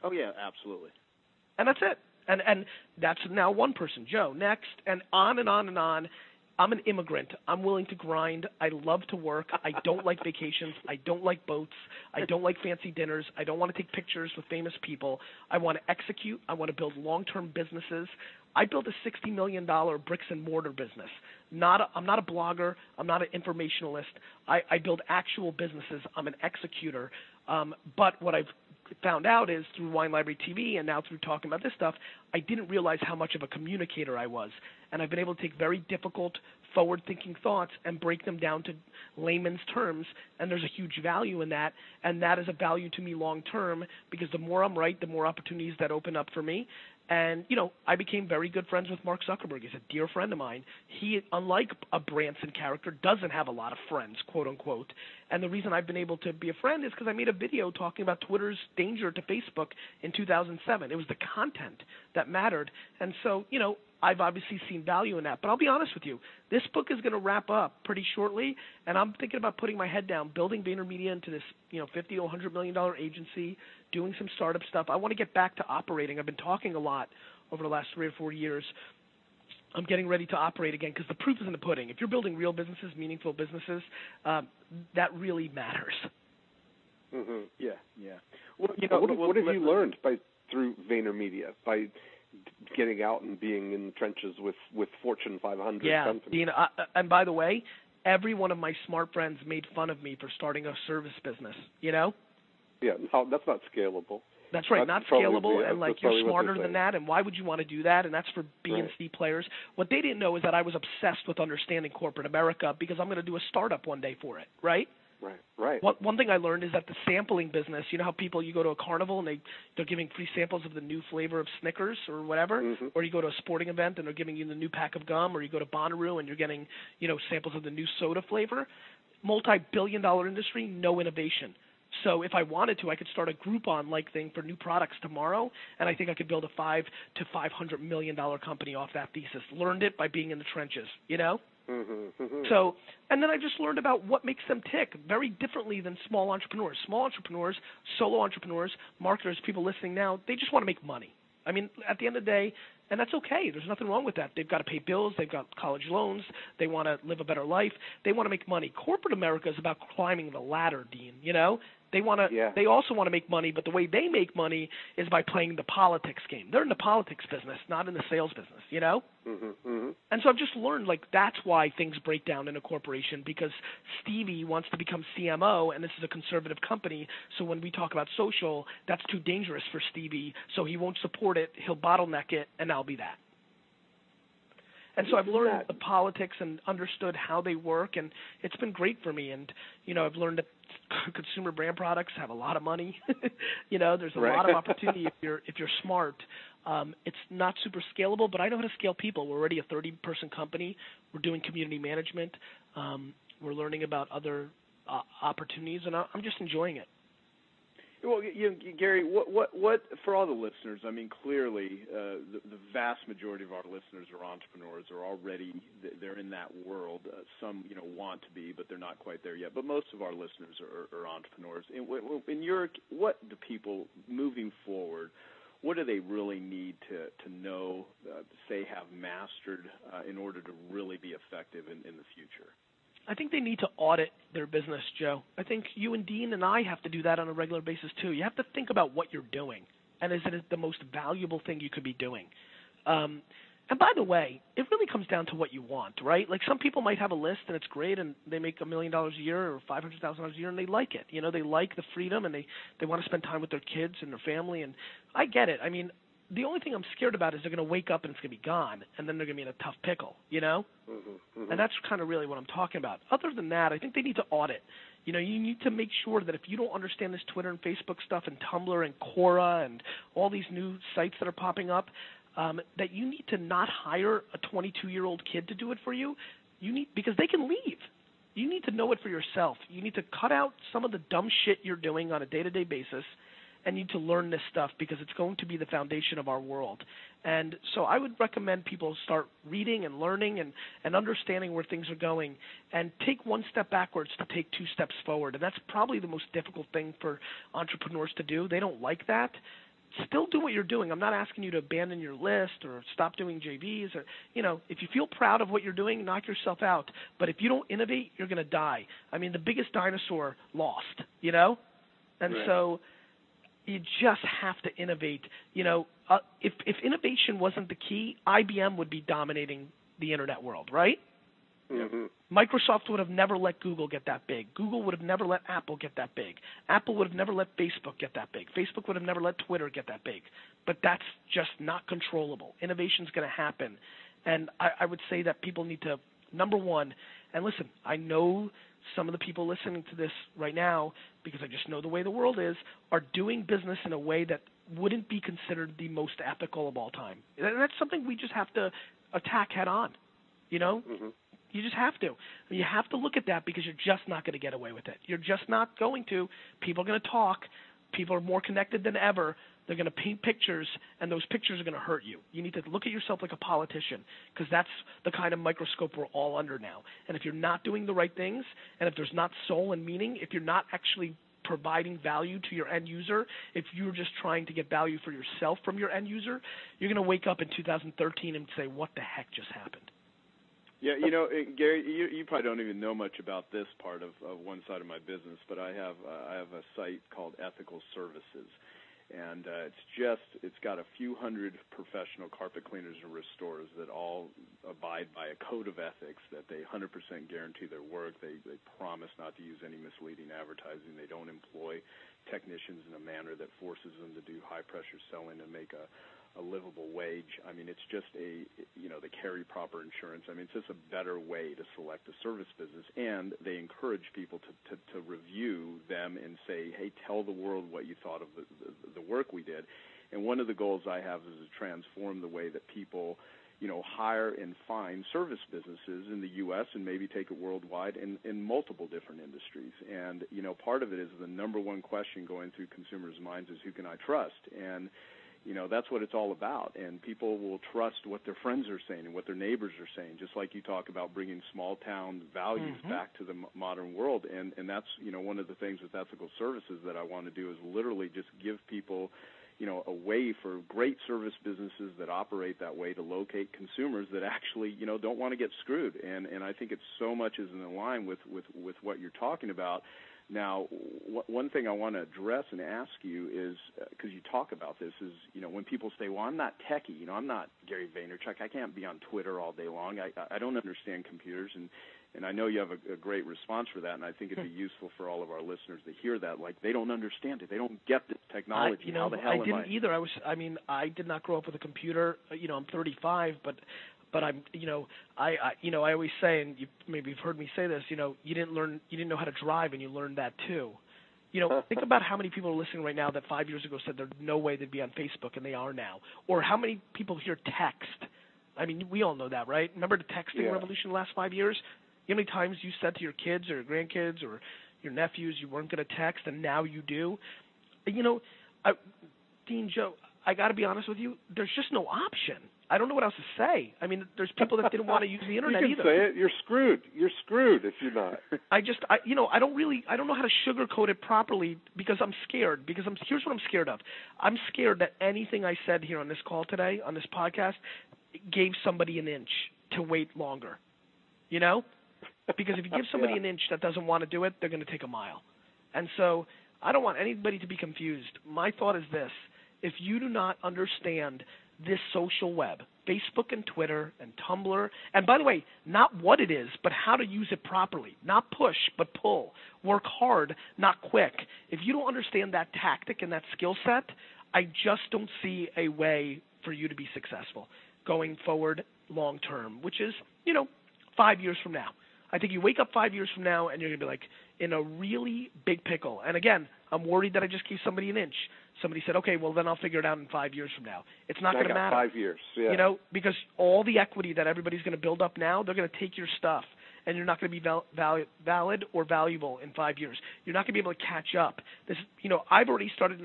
Oh, yeah, absolutely. And that's it. And that's now one person, Joe. Next, and on and on and on. I'm an immigrant. I'm willing to grind. I love to work. I don't like vacations. I don't like boats. I don't like fancy dinners. I don't want to take pictures with famous people. I want to execute. I want to build long-term businesses. I built a $60 million bricks and mortar business. I'm not a blogger. I'm not an informationalist. I build actual businesses. I'm an executor. But what I've found out is through Wine Library TV and now through talking about this stuff, I didn't realize how much of a communicator I was. And I've been able to take very difficult, forward-thinking thoughts and break them down to layman's terms, and there's a huge value in that, and that is a value to me long-term because the more I'm right, the more opportunities that open up for me. And, you know, I became very good friends with Mark Zuckerberg. He's a dear friend of mine. He, unlike a Branson character, doesn't have a lot of friends, quote unquote. And the reason I've been able to be a friend is because I made a video talking about Twitter's danger to Facebook in 2007. It was the content that mattered. And so, you know, I've obviously seen value in that. But I'll be honest with you, this book is going to wrap up pretty shortly, and I'm thinking about putting my head down, building VaynerMedia into this, you know, $50 to $100 million agency, doing some startup stuff. I want to get back to operating. I've been talking a lot over the last 3 or 4 years. I'm getting ready to operate again because the proof is in the pudding. If you're building real businesses, meaningful businesses, that really matters. Mm-hmm. Yeah. Well, you know, what have you learned through VaynerMedia, by getting out and being in the trenches with Fortune 500 companies? Yeah, Dean, and by the way, every one of my smart friends made fun of me for starting a service business, you know? Yeah, no, that's not scalable. That's right, not scalable, and like you're smarter than saying. that, and why would you want to do that? And that's for B and C players. What they didn't know is that I was obsessed with understanding corporate America because I'm going to do a startup one day for it, right? Right. One thing I learned is that the sampling business, you know how you go to a carnival and they're giving free samples of the new flavor of Snickers or whatever, mm-hmm. or you go to a sporting event and they're giving you the new pack of gum, or you go to Bonnaroo and you're getting, you know, samples of the new soda flavor. Multi-billion-dollar industry, no innovation. So if I wanted to, I could start a Groupon-like thing for new products tomorrow, and I think I could build a $5 to $500 million company off that thesis. Learned it by being in the trenches, you know? Mm-hmm, mm-hmm. So, and then I just learned about what makes them tick very differently than small entrepreneurs. Small entrepreneurs, solo entrepreneurs, marketers, people listening now, they just want to make money. I mean, at the end of the day, and that's okay. There's nothing wrong with that. They've got to pay bills. They've got college loans. They want to live a better life. They want to make money. Corporate America is about climbing the ladder, Dean, you know? They also want to make money, but the way they make money is by playing the politics game. They're in the politics business, not in the sales business, you know? Mm-hmm, mm-hmm. And so I've just learned, like, that's why things break down in a corporation, because Stevie wants to become CMO, and this is a conservative company, so when we talk about social, that's too dangerous for Stevie, so he won't support it, he'll bottleneck it, and I'll be that. And so I've learned the politics and understood how they work, and it's been great for me. And, you know, I've learned that consumer brand products have a lot of money. You know, there's a lot of opportunity if you're smart. It's not super scalable, but I know how to scale people. We're already a 30-person company. We're doing community management. We're learning about other opportunities, and I'm just enjoying it. Well, you know, Gary, what for all the listeners? I mean, clearly, the vast majority of our listeners are entrepreneurs, are already they're in that world. Some, you know, want to be, but they're not quite there yet. But most of our listeners are entrepreneurs. What do people moving forward? What do they really need to know, say, have mastered in order to really be effective in the future? I think they need to audit their business, Joe. I think you and Dean and I have to do that on a regular basis, too. You have to think about what you're doing, and is it the most valuable thing you could be doing? And by the way, it really comes down to what you want, right? Like some people might have a list and it's great and they make $1 million a year or $500,000 a year and they like it. You know, they like the freedom and they want to spend time with their kids and their family. And I get it. I mean, the only thing I'm scared about is they're going to wake up and it's going to be gone and then they're going to be in a tough pickle, you know? Mm-hmm, mm-hmm. And that's kind of really what I'm talking about. Other than that, I think they need to audit. You know, you need to make sure that if you don't understand this Twitter and Facebook stuff and Tumblr and Quora and all these new sites that are popping up, that you need to not hire a 22-year-old kid to do it for you. Because they can leave. You need to know it for yourself. You need to cut out some of the dumb shit you're doing on a day-to-day basis and you need to learn this stuff because it's going to be the foundation of our world. And so I would recommend people start reading and learning and understanding where things are going and take one step backwards to take 2 steps forward. And that's probably the most difficult thing for entrepreneurs to do. They don't like that. Still do what you're doing. I'm not asking you to abandon your list or stop doing JVs or, you know, if you feel proud of what you're doing, knock yourself out. But if you don't innovate, you're going to die. I mean, the biggest dinosaur lost, you know? And right. So you just have to innovate. You know, if innovation wasn't the key, IBM would be dominating the internet world, right? Mm-hmm. Microsoft would have never let Google get that big. Google would have never let Apple get that big. Apple would have never let Facebook get that big. Facebook would have never let Twitter get that big. But that's just not controllable. Innovation's going to happen. And I would say that people need to, number one, and listen, I know some of the people listening to this right now, because I just know the way the world is, are doing business in a way that wouldn't be considered the most ethical of all time. And that's something we just have to attack head on, you know? Mm-hmm. You just have to. You have to look at that because you're just not going to get away with it. You're just not going to. People are going to talk. People are more connected than ever. They're going to paint pictures, and those pictures are going to hurt you. You need to look at yourself like a politician because that's the kind of microscope we're all under now. And if you're not doing the right things, and if there's not soul and meaning, if you're not actually providing value to your end user, if you're just trying to get value for yourself from your end user, you're going to wake up in 2013 and say, what the heck just happened? Yeah, you know, Gary, you probably don't even know much about this part of one side of my business, but I have a site called Ethical Services, and it's got a few hundred professional carpet cleaners and restorers that all abide by a code of ethics that they 100% guarantee their work. They promise not to use any misleading advertising. They don't employ technicians in a manner that forces them to do high-pressure selling and make a livable wage. I mean, it's just they carry proper insurance. I mean, it's just a better way to select a service business, and they encourage people to review them and say, hey, tell the world what you thought of the work we did. And one of the goals I have is to transform the way that people, you know, hire and find service businesses in the U.S. and maybe take it worldwide in multiple different industries. And, you know, part of it is the number one question going through consumers' minds is who can I trust? And you know, that's what it's all about, and people will trust what their friends are saying and what their neighbors are saying, just like you talk about bringing small-town values mm-hmm. back to the modern world, and that's, you know, one of the things with ethical services that I want to do is literally just give people, you know, a way for great service businesses that operate that way to locate consumers that actually, you know, don't want to get screwed, and I think it's so much is in line with what you're talking about. Now, one thing I want to address and ask you is, because you talk about this, is, you know, when people say, well, I'm not techie, you know, I'm not Gary Vaynerchuk, I can't be on Twitter all day long, I don't understand computers, and I know you have a great response for that, and I think it'd be useful for all of our listeners to hear that. Like, they don't understand it. They don't get this technology. How the hell am I? I didn't either. I did not grow up with a computer. You know, I'm 35, but I'm, you know, I always say, and maybe you've heard me say this, you know, you didn't know how to drive, and you learned that too. You know, think about how many people are listening right now that 5 years ago said there's no way they'd be on Facebook, and they are now. Or how many people hear text. I mean, we all know that, right? Remember the texting revolution the last 5 years? You know how many times you said to your kids or your grandkids or your nephews you weren't going to text, and now you do? You know, Dean, Joe, I got to be honest with you, there's just no option. I don't know what else to say. I mean, there's people that didn't want to use the internet either. You can say it. You're screwed. You're screwed if you're not. I don't know how to sugarcoat it properly because I'm scared. Here's what I'm scared of. I'm scared that anything I said here on this call today, on this podcast, gave somebody an inch to wait longer. You know? Because if you give somebody an inch that doesn't want to do it, they're going to take a mile. And so I don't want anybody to be confused. My thought is this. If you do not understand this social web, Facebook and Twitter and Tumblr. And by the way, not what it is, but how to use it properly. Not push, but pull. Work hard, not quick. If you don't understand that tactic and that skill set, I just don't see a way for you to be successful going forward long term, which is, 5 years from now. I think you wake up 5 years from now and you're going to be like in a really big pickle. And again, I'm worried that I just gave somebody an inch. Somebody said, okay, well, then I'll figure it out in 5 years from now. It's not going to matter. 5 years, yeah. Because all the equity that everybody's going to build up now, they're going to take your stuff, and you're not going to be valid or valuable in 5 years. You're not going to be able to catch up. I've already started,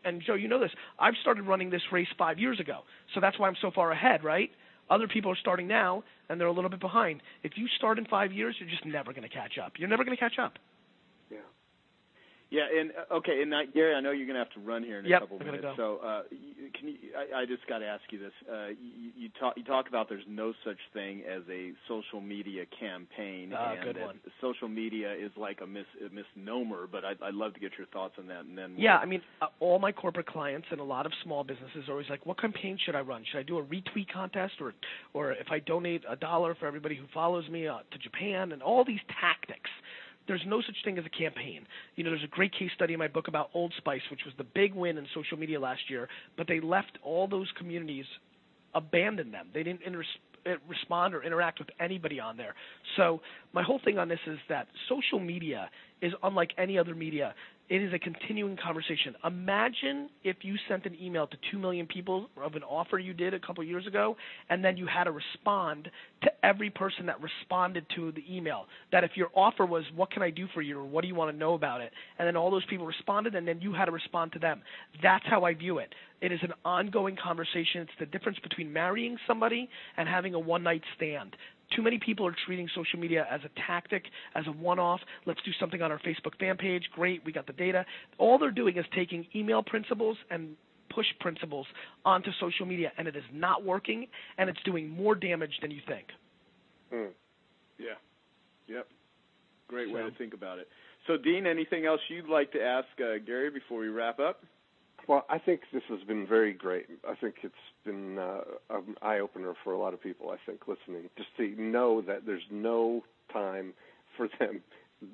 and Joe, you know this, I've started running this race 5 years ago, so that's why I'm so far ahead, right? Other people are starting now, and they're a little bit behind. If you start in 5 years, you're just never going to catch up. You're never going to catch up. Yeah. Yeah, and okay, and Gary, I know you're going to have to run here in a couple minutes. Go. So, I just got to ask you this. You talk about there's no such thing as a social media campaign, and good that one. social media is like a misnomer. But I'd love to get your thoughts on that. And then all my corporate clients and a lot of small businesses are always like, "What campaign should I run? Should I do a retweet contest, or if I donate $1 for everybody who follows me to Japan?" And all these tactics. There's no such thing as a campaign. There's a great case study in my book about Old Spice, which was the big win in social media last year, but they left all those communities, abandoned them. They didn't respond or interact with anybody on there. So my whole thing on this is that social media is unlike any other media. It is a continuing conversation. Imagine if you sent an email to 2 million people of an offer you did a couple years ago, and then you had to respond to every person that responded to the email. That if your offer was, what can I do for you, or what do you want to know about it? And then all those people responded, and then you had to respond to them. That's how I view it. It is an ongoing conversation. It's the difference between marrying somebody and having a one-night stand. Too many people are treating social media as a tactic, as a one-off. Let's do something on our Facebook fan page. Great, we got the data. All they're doing is taking email principles and push principles onto social media, and it is not working, and it's doing more damage than you think. Yeah. Yep. Great way to think about it. So, Dean, anything else you'd like to ask Gary before we wrap up? Well, I think this has been very great. I think it's been an eye-opener for a lot of people, I think, listening, just to know that there's no time for them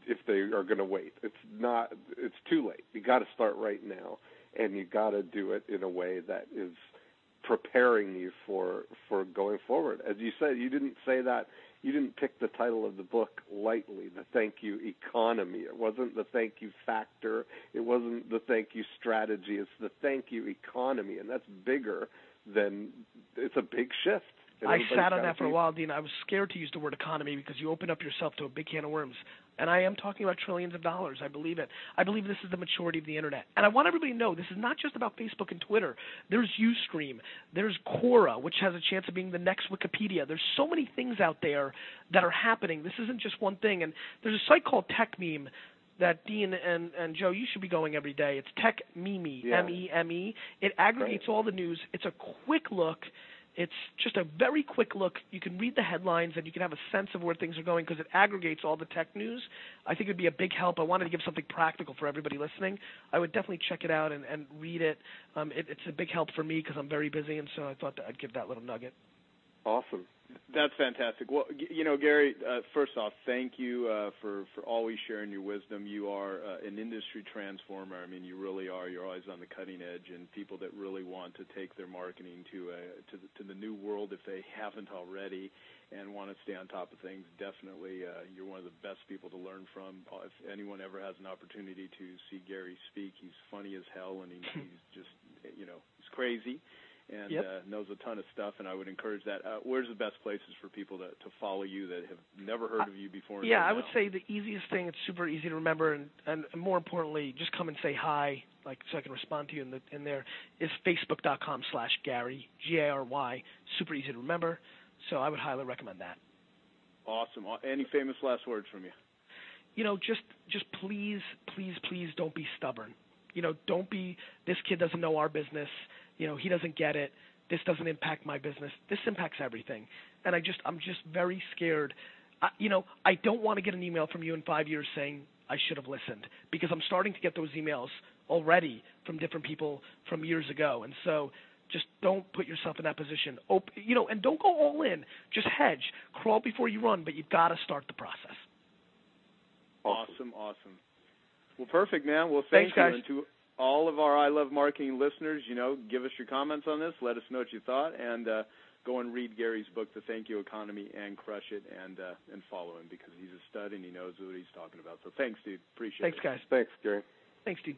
if they are going to wait. It's too late. You got to start right now, and you got to do it in a way that is preparing you for going forward. As you said, you didn't say that. You didn't pick the title of the book lightly, the thank you economy. It wasn't the thank you factor. It wasn't the thank you strategy. It's the thank you economy, and that's bigger than – it's a big shift. I sat on that for a while, Dean. I was scared to use the word economy because you open up yourself to a big can of worms. And I am talking about trillions of dollars. I believe it. I believe this is the maturity of the Internet. And I want everybody to know this is not just about Facebook and Twitter. There's Ustream. There's Quora, which has a chance of being the next Wikipedia. There's so many things out there that are happening. This isn't just one thing. And there's a site called TechMeme that Dean and Joe, you should be going every day. It's TechMeme, M-E-M-E. It aggregates all the news. It's a quick look. It's just a very quick look. You can read the headlines and you can have a sense of where things are going because it aggregates all the tech news. I think it would be a big help. I wanted to give something practical for everybody listening. I would definitely check it out and read it. It's a big help for me because I'm very busy, and so I thought that I'd give that little nugget. Awesome. That's fantastic. Well, Gary, first off, thank you for always sharing your wisdom. You are an industry transformer. I mean, you really are. You're always on the cutting edge, and people that really want to take their marketing to the new world, if they haven't already, and want to stay on top of things, definitely you're one of the best people to learn from. If anyone ever has an opportunity to see Gary speak, he's funny as hell, and he's just, he's crazy. And knows a ton of stuff, and I would encourage that. Where's the best places for people to follow you that have never heard of you before? Yeah, I would say the easiest thing, it's super easy to remember, and more importantly, just come and say hi, so I can respond to you in there, is facebook.com/Gary, Gary, super easy to remember, so I would highly recommend that. Awesome. Any famous last words from you? Just please don't be stubborn. Don't be, this kid doesn't know our business. He doesn't get it. This doesn't impact my business. This impacts everything. And I'm just very scared. I don't want to get an email from you in 5 years saying I should have listened, because I'm starting to get those emails already from different people from years ago. And so Just don't put yourself in that position. And don't go all in. Just hedge. Crawl before you run, but you've got to start the process. Awesome. Well, perfect, man. Well, thanks, guys. And to all of our I Love Marketing listeners, give us your comments on this. Let us know what you thought, and go and read Gary's book, The Thank You Economy, and crush it, and follow him because he's a stud and he knows what he's talking about. So thanks, dude. Appreciate it. Thanks, guys. Thanks, Gary. Thanks, dude.